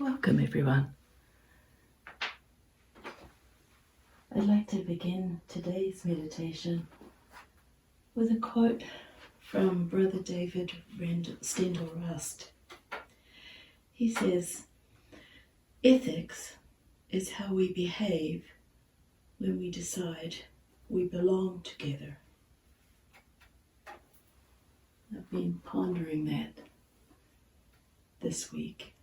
Welcome everyone. I'd like to begin today's meditation with a quote from Brother David Stendhal-Rast. He says, "Ethics is how we behave when we decide we belong together." I've been pondering that this week,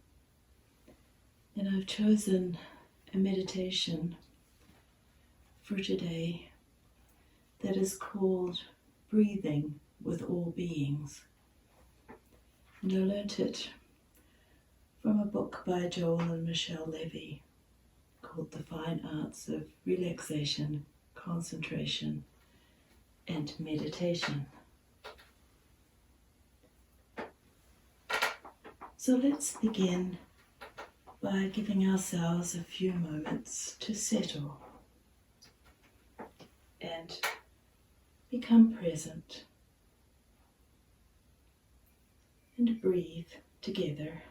and I've chosen a meditation for today that is called Breathing with All Beings. And I learnt it from a book by Joel and Michelle Levy called The Fine Arts of Relaxation, Concentration, and Meditation. So let's begin by giving ourselves a few moments to settle and become present and breathe together.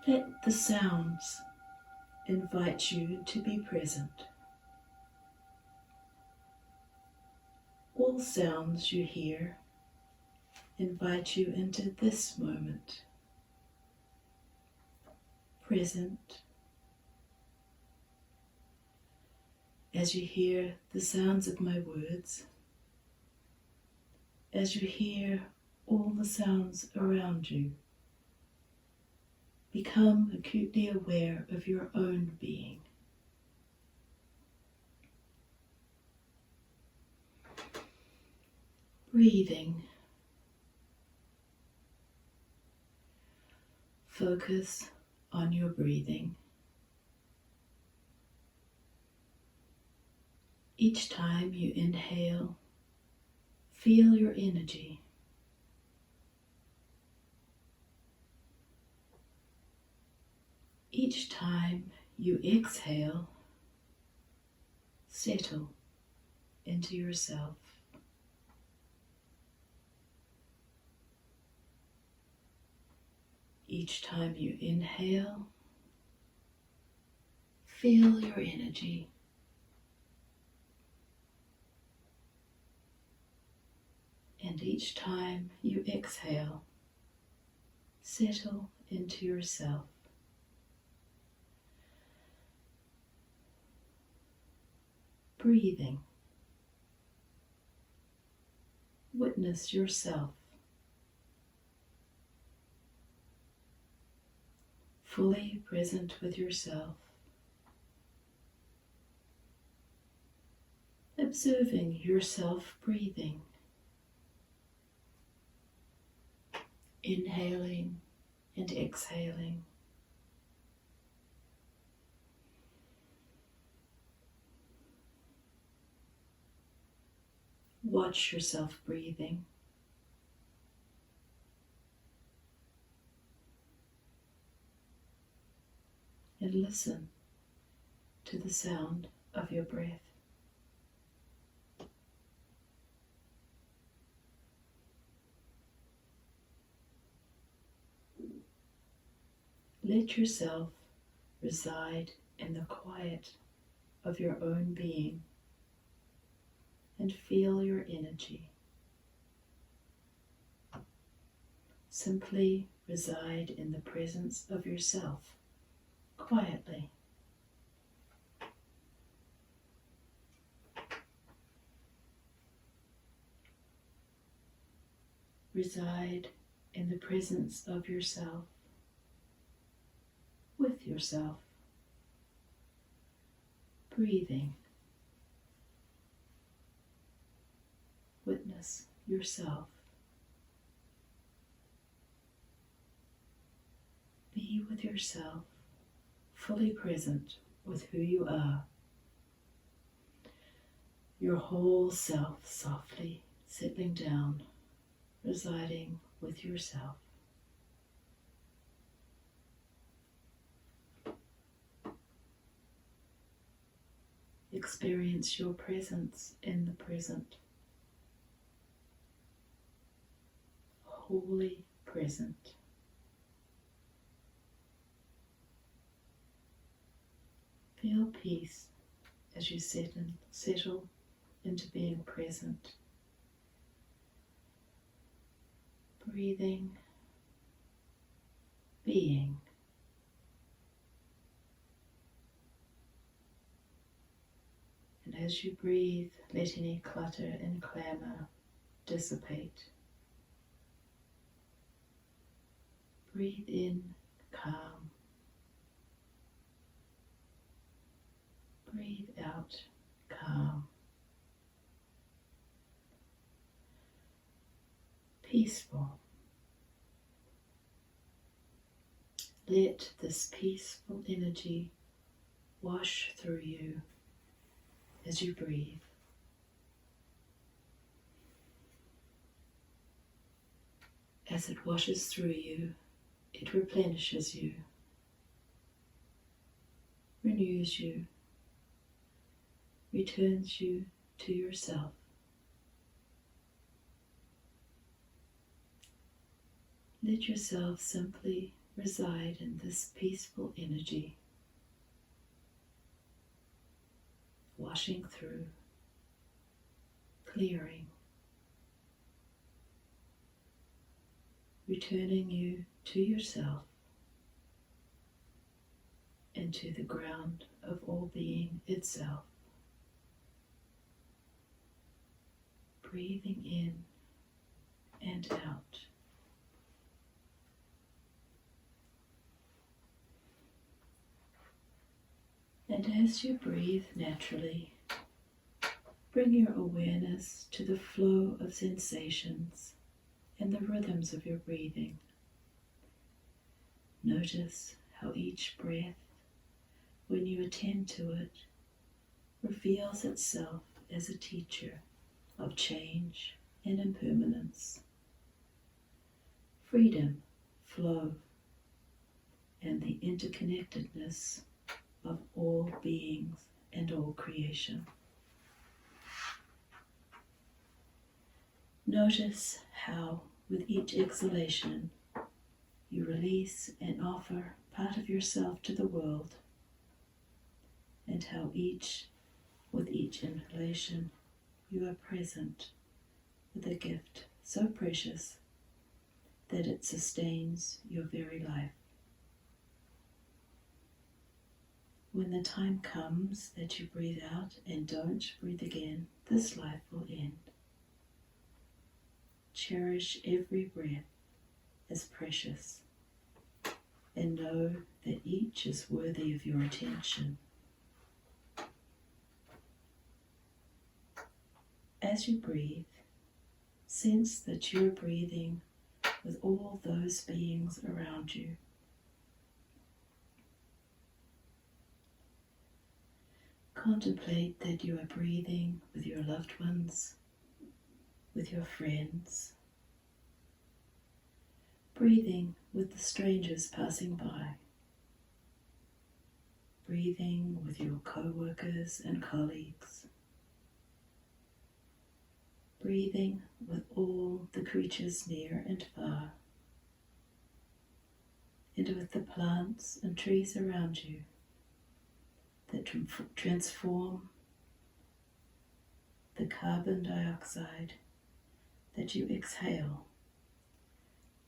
Let the sounds invite you to be present. All sounds you hear invite you into this moment, present. As you hear the sounds of my words, as you hear all the sounds around you, become acutely aware of your own being. Breathing. Focus on your breathing. Each time you inhale, feel your energy. Each time you exhale, settle into yourself. Each time you inhale, feel your energy. And each time you exhale, settle into yourself. Breathing. Witness yourself. Fully present with yourself. Observing yourself breathing. Inhaling and exhaling. Watch yourself breathing. And listen to the sound of your breath. Let yourself reside in the quiet of your own being and feel your energy. Simply reside in the presence of yourself, quietly. Reside in the presence of yourself, with yourself, breathing. Witness yourself. Be with yourself, fully present with who you are. Your whole self softly settling down, residing with yourself. experience your presence in the present, wholly present. Feel peace as you settle into being present. Breathing, being. And as you breathe, let any clutter and clamour dissipate. Breathe in calm. Breathe out calm. Peaceful. Let this peaceful energy wash through you as you breathe. As it washes through you, it replenishes you, renews you, returns you to yourself. Let yourself simply reside in this peaceful energy, washing through, clearing, returning you to yourself and to the ground of all being itself. Breathing in and out. And as you breathe naturally, bring your awareness to the flow of sensations and the rhythms of your breathing. Notice how each breath, when you attend to it, reveals itself as a teacher of change and impermanence, freedom, flow, and the interconnectedness of all beings and all creation. Notice how, with each exhalation, you release and offer part of yourself to the world, and how with each inhalation, you are present with a gift so precious that it sustains your very life. When the time comes that you breathe out and don't breathe again, this life will end. Cherish every breath as precious, and know that each is worthy of your attention. As you breathe, sense that you're breathing with all those beings around you. Contemplate that you are breathing with your loved ones, with your friends, breathing with the strangers passing by, breathing with your co-workers and colleagues, breathing with all the creatures near and far, and with the plants and trees around you that transform the carbon dioxide that you exhale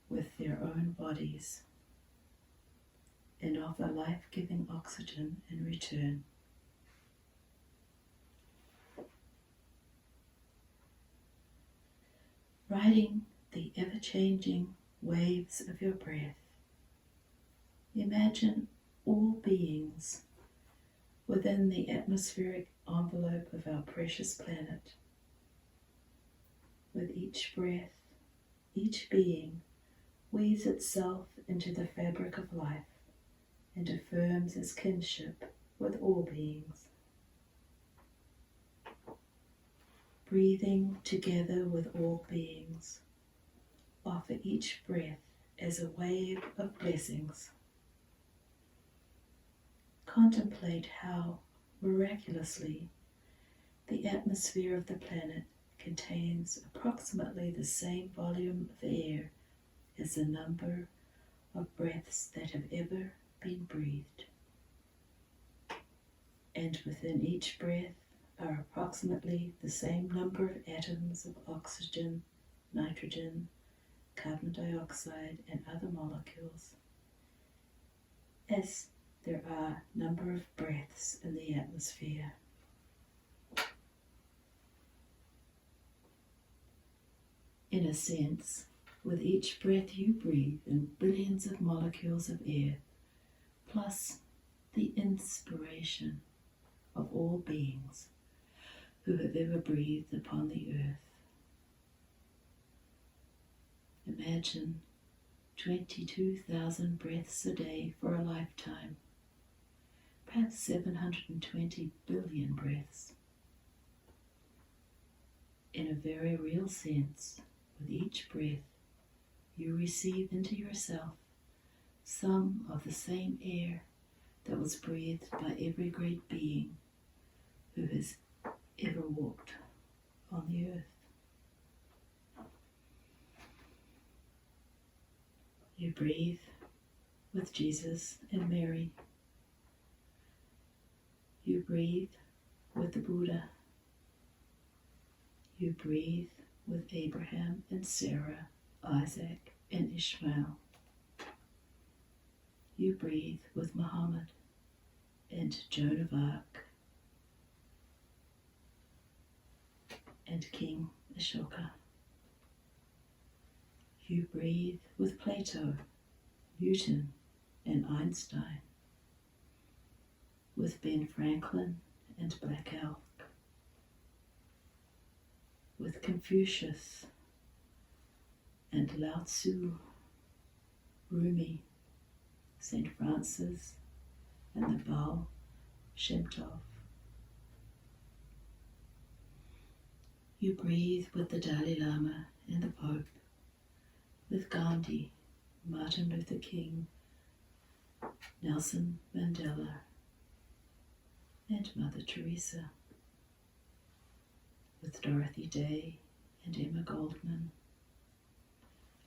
with their own bodies and offer life-giving oxygen in return. Riding the ever-changing waves of your breath, imagine all beings within the atmospheric envelope of our precious planet. With each breath, each being weaves itself into the fabric of life and affirms its kinship with all beings. Breathing together with all beings, offer each breath as a wave of blessings. Contemplate how, miraculously, The atmosphere of the planet contains approximately the same volume of air as the number of breaths that have ever been breathed. And within each breath are approximately the same number of atoms of oxygen, nitrogen, carbon dioxide, and other molecules as there are number of breaths in the atmosphere. In a sense, with each breath you breathe in billions of molecules of air, plus the inspiration of all beings who have ever breathed upon the earth. Imagine 22,000 breaths a day for a lifetime, perhaps 720 billion breaths. In a very real sense, with each breath, you receive into yourself some of the same air that was breathed by every great being who has ever walked on the earth. You breathe with Jesus and Mary. You breathe with the Buddha. You breathe with Abraham and Sarah, Isaac and Ishmael. You breathe with Muhammad and Joan of Arc and King Ashoka. You breathe with Plato, Newton and Einstein, with Ben Franklin and Black Elk, with Confucius and Lao Tzu, Rumi, St. Francis and the Baal Shem Tov. You breathe with the Dalai Lama and the Pope, with Gandhi, Martin Luther King, Nelson Mandela, and Mother Teresa, with Dorothy Day and Emma Goldman,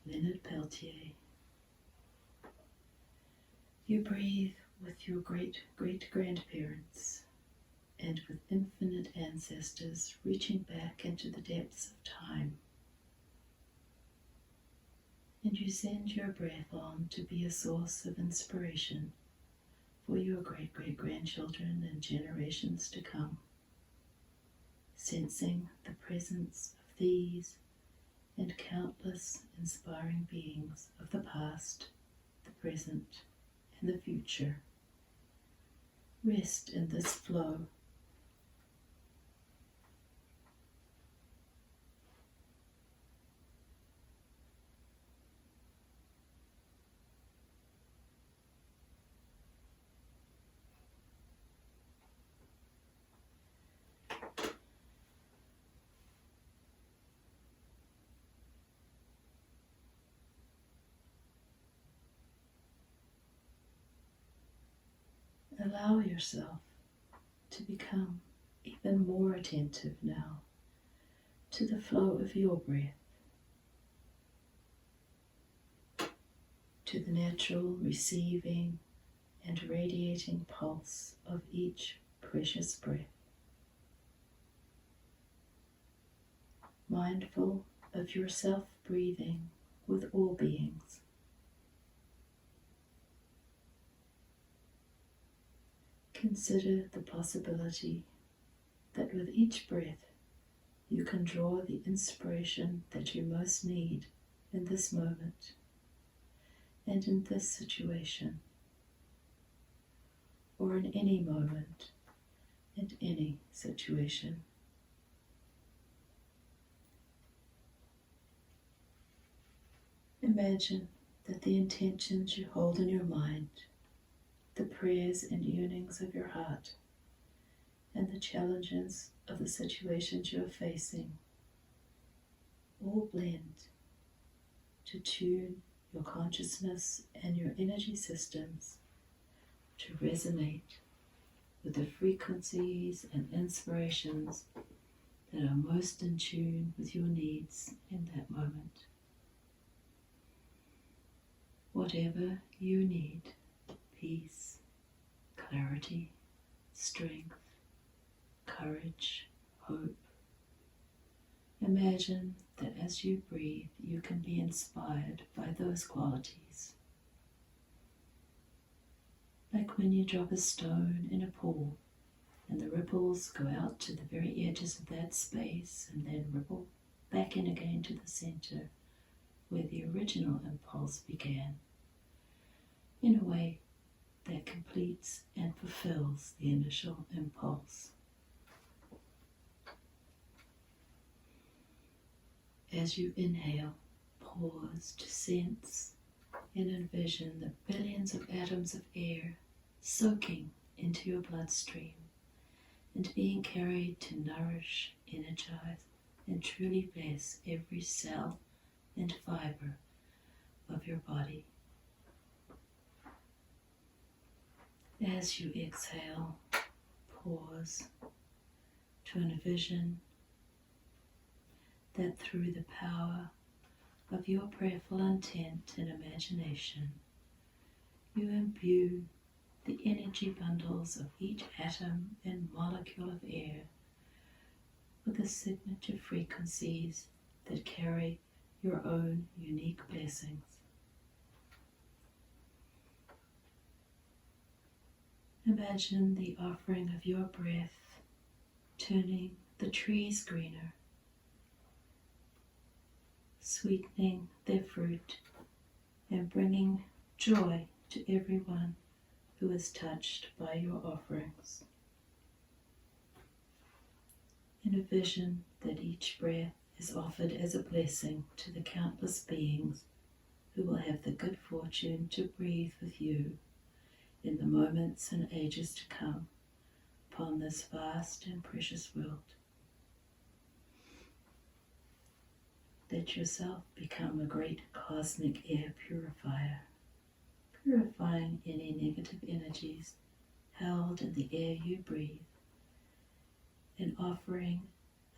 Leonard Peltier. You breathe with your great-great-grandparents and with infinite ancestors reaching back into the depths of time. And you send your breath on to be a source of inspiration for your great-great-grandchildren and generations to come, sensing the presence of these and countless inspiring beings of the past, the present, and the future. Rest in this flow. Allow yourself to become even more attentive now to the flow of your breath, to the natural receiving and radiating pulse of each precious breath. Mindful of yourself breathing with all beings. Consider the possibility that with each breath you can draw the inspiration that you most need in this moment and in this situation, or in any moment and any situation. Imagine that the intentions you hold in your mind, the prayers and yearnings of your heart, and the challenges of the situations you are facing all blend to tune your consciousness and your energy systems to resonate with the frequencies and inspirations that are most in tune with your needs in that moment. Whatever you need, peace, clarity, strength, courage, hope. Imagine that as you breathe, you can be inspired by those qualities. Like when you drop a stone in a pool and the ripples go out to the very edges of that space and then ripple back in again to the center where the original impulse began, in a way that completes and fulfills the initial impulse. As you inhale, pause to sense and envision the billions of atoms of air soaking into your bloodstream and being carried to nourish, energize, and truly bless every cell and fiber of your body. As you exhale, pause to envision that through the power of your prayerful intent and imagination, you imbue the energy bundles of each atom and molecule of air with the signature frequencies that carry your own unique blessings. Imagine the offering of your breath turning the trees greener, sweetening their fruit, and bringing joy to everyone who is touched by your offerings. Envision that each breath is offered as a blessing to the countless beings who will have the good fortune to breathe with you in the moments and ages to come upon this vast and precious world. Let yourself become a great cosmic air purifier, purifying any negative energies held in the air you breathe, and offering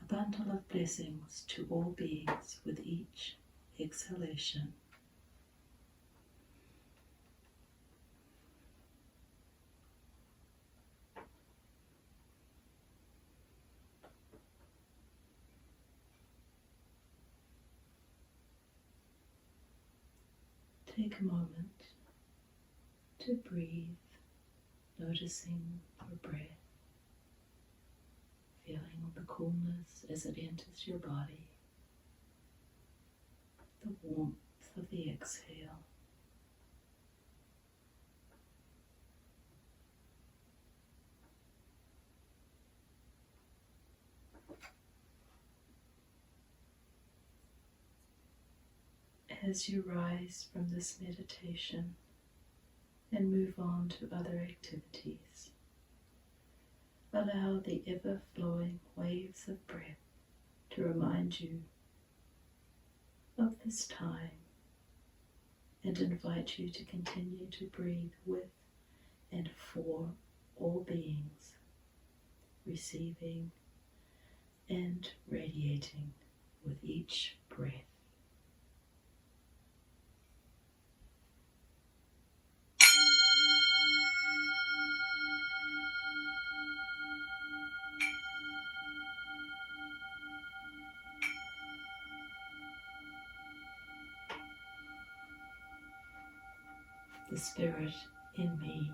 a bundle of blessings to all beings with each exhalation. Take a moment to breathe, noticing your breath, feeling the coolness as it enters your body, the warmth of the exhale. As you rise from this meditation and move on to other activities, allow the ever-flowing waves of breath to remind you of this time and invite you to continue to breathe with and for all beings, receiving and radiating with each breath. The Spirit in me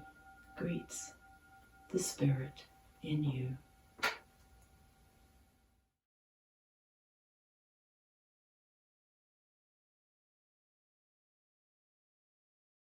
greets the Spirit in you.